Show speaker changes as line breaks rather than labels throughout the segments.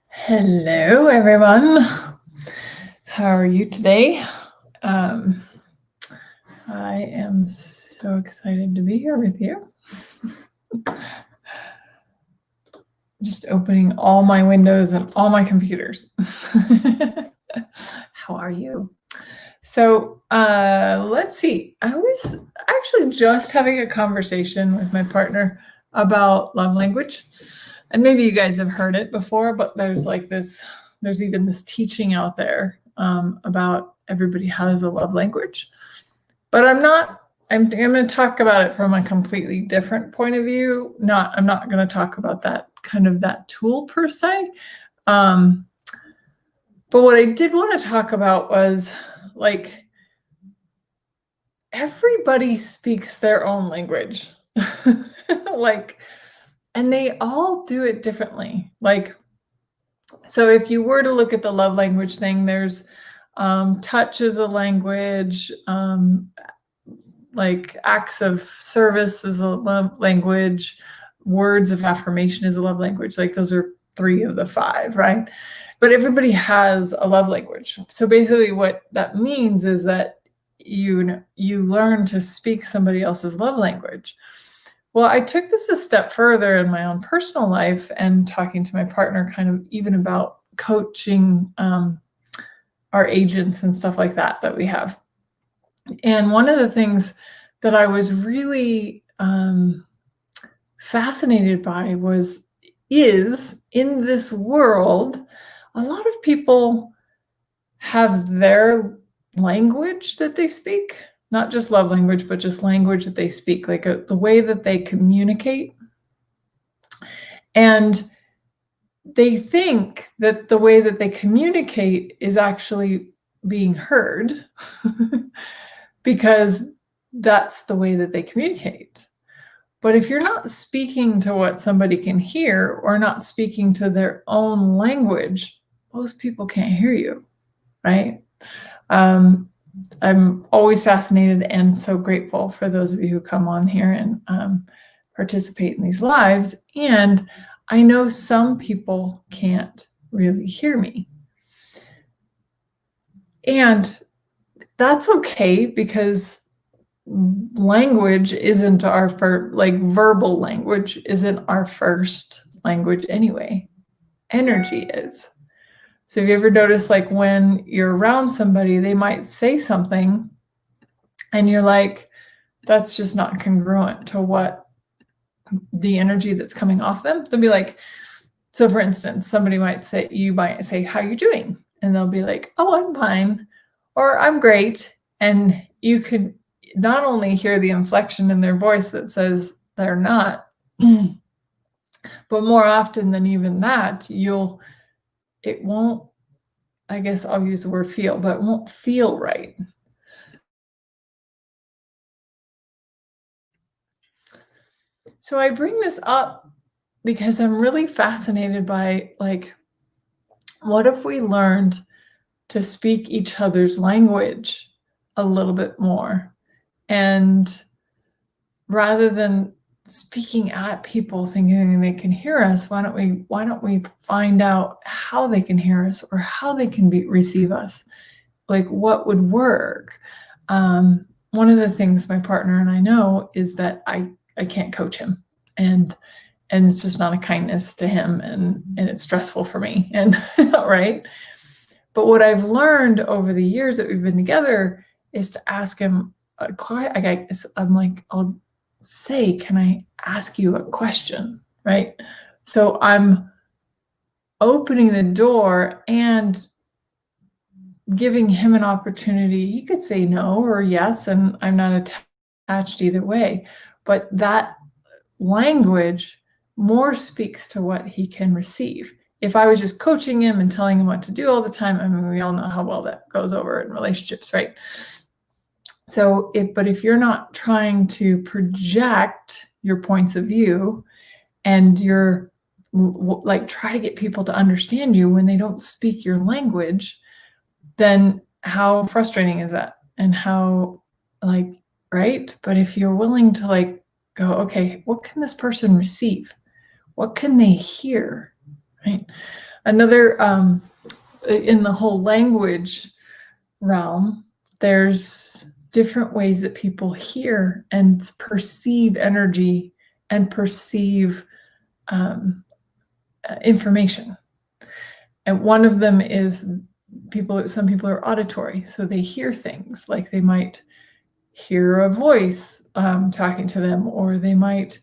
Hello, everyone. How are you today? I am so excited to be here with you. Just opening all my windows and all my computers. How are you? So let's see. I was actually just having a conversation with my partner about love language. And maybe you guys have heard it before, but there's even this teaching out there about everybody has a love language. But I'm going to talk about it from a completely different point of view. I'm not going to talk about that tool per se. But what I did want to talk about was like, everybody speaks their own language. And they all do it differently. So if you were to look at the love language thing, there's touch is a language, like acts of service is a love language, words of affirmation is a love language. Like those are 3 of the 5, right? But everybody has a love language. So basically what that means is that you learn to speak somebody else's love language. Well, I took this a step further in my own personal life and talking to my partner kind of even about coaching our agents and stuff like that we have. And one of the things that I was really fascinated by is in this world, a lot of people have their language that they speak. Not just love language, but just language that they speak, like the way that they communicate. And they think that the way that they communicate is actually being heard because that's the way that they communicate. But if you're not speaking to what somebody can hear or not speaking to their own language, most people can't hear you, right? I'm always fascinated and so grateful for those of you who come on here and participate in these lives. And I know some people can't really hear me. And that's okay, because language isn't our first, verbal language isn't our first language anyway. Energy is. So have you ever noticed, like, when you're around somebody, they might say something and you're like, that's just not congruent to what the energy that's coming off them. They'll be like, so for instance, you might say, how you doing? And they'll be like, oh, I'm fine, or I'm great. And you could not only hear the inflection in their voice that says they're not, but more often than even that, it won't, I guess I'll use the word feel, but it won't feel right. So I bring this up because I'm really fascinated by, like, what if we learned to speak each other's language a little bit more? And rather than speaking at people thinking they can hear us, why don't we find out how they can hear us, or how they can receive us? Like, what would work? One of the things my partner and I know is that I can't coach him, and it's just not a kindness to him, and it's stressful for me, and right. But what I've learned over the years that we've been together is to ask him I'm like, I'll say, can I ask you a question? Right. So I'm opening the door and giving him an opportunity. He could say no or yes, and I'm not attached either way. But that language more speaks to what he can receive. If I was just coaching him and telling him what to do all the time, I mean, we all know how well that goes over in relationships, right? So if you're not trying to project your points of view, and you're like, try to get people to understand you when they don't speak your language, then how frustrating is that? And how, right? But if you're willing to go, okay, what can this person receive? What can they hear? Another, in the whole language realm, there's different ways that people hear and perceive energy and perceive information. And one of them is some people are auditory, so they hear things, like they might hear a voice talking to them, or they might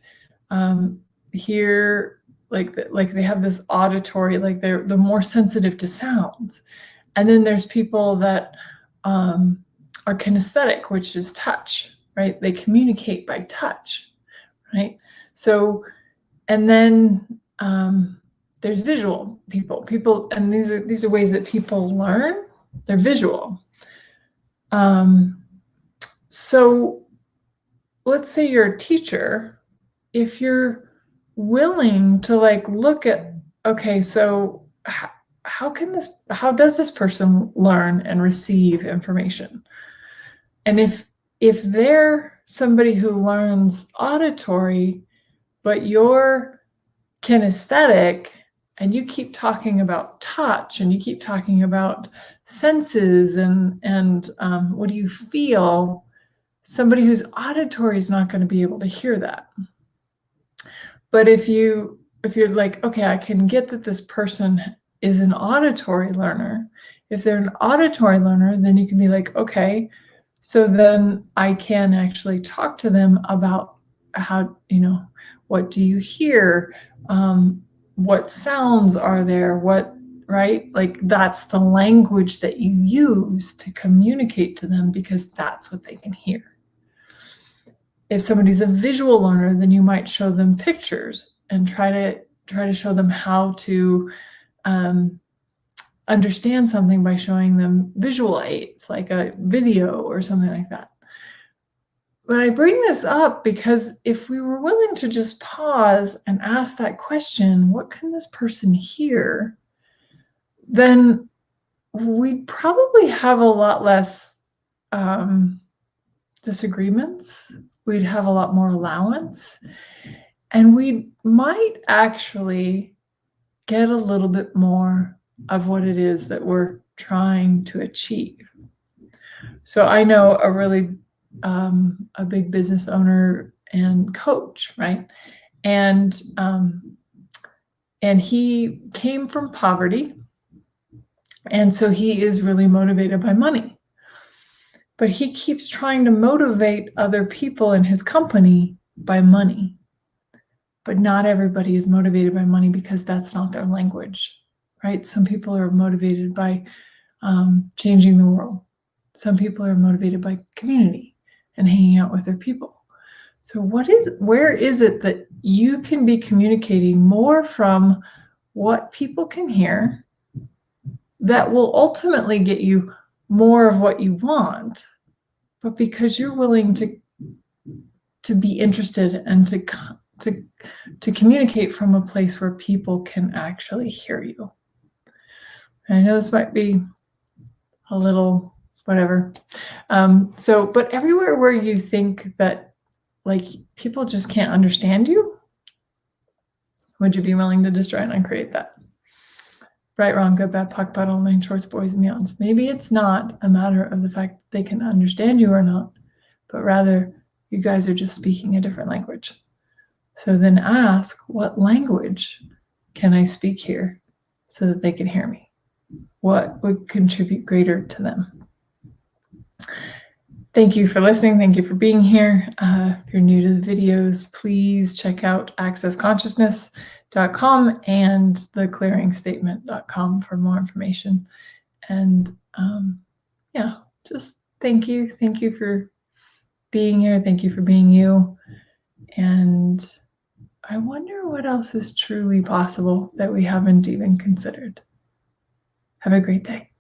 hear like they have this auditory, like they're more sensitive to sounds. And then there's people that are kinesthetic, which is touch, right? They communicate by touch, right? So, and then there's visual people, and these are ways that people learn. They're visual. So let's say you're a teacher. If you're willing to like look at, okay, so how does this person learn and receive information? And if they're somebody who learns auditory, but you're kinesthetic, and you keep talking about touch, and you keep talking about senses, and what do you feel? Somebody who's auditory is not going to be able to hear that. But if you're like, okay, I can get that this person is an auditory learner. If they're an auditory learner, then you can be like, okay, so then I can actually talk to them about how, what do you hear? What sounds are there? Right? Like that's the language that you use to communicate to them, because that's what they can hear. If somebody's a visual learner, then you might show them pictures and try to show them how to understand something by showing them visual aids, like a video or something like that. But I bring this up because if we were willing to just pause and ask that question, what can this person hear? Then we'd probably have a lot less disagreements. We'd have a lot more allowance, and we might actually get a little bit more of what it is that we're trying to achieve. So I know a big business owner and coach, right? And he came from poverty, and so he is really motivated by money. But he keeps trying to motivate other people in his company by money. But not everybody is motivated by money, because that's not their language, right? Some people are motivated by changing the world. Some people are motivated by community and hanging out with their people. So where is it that you can be communicating more from what people can hear that will ultimately get you more of what you want, but because you're willing to be interested and to communicate from a place where people can actually hear you. And I know this might be a little whatever. But everywhere where you think that like people just can't understand you, would you be willing to destroy and uncreate that? Right, wrong, good, bad, puck, puddle, nine shorts, boys, and meowns. Maybe it's not a matter of the fact that they can understand you or not, but rather you guys are just speaking a different language. So then ask, what language can I speak here so that they can hear me? What would contribute greater to them? Thank you for listening. Thank you for being here. If you're new to the videos, please check out accessconsciousness.com and theclearingstatement.com for more information. And just thank you. Thank you for being here. Thank you for being you. And I wonder what else is truly possible that we haven't even considered. Have a great day.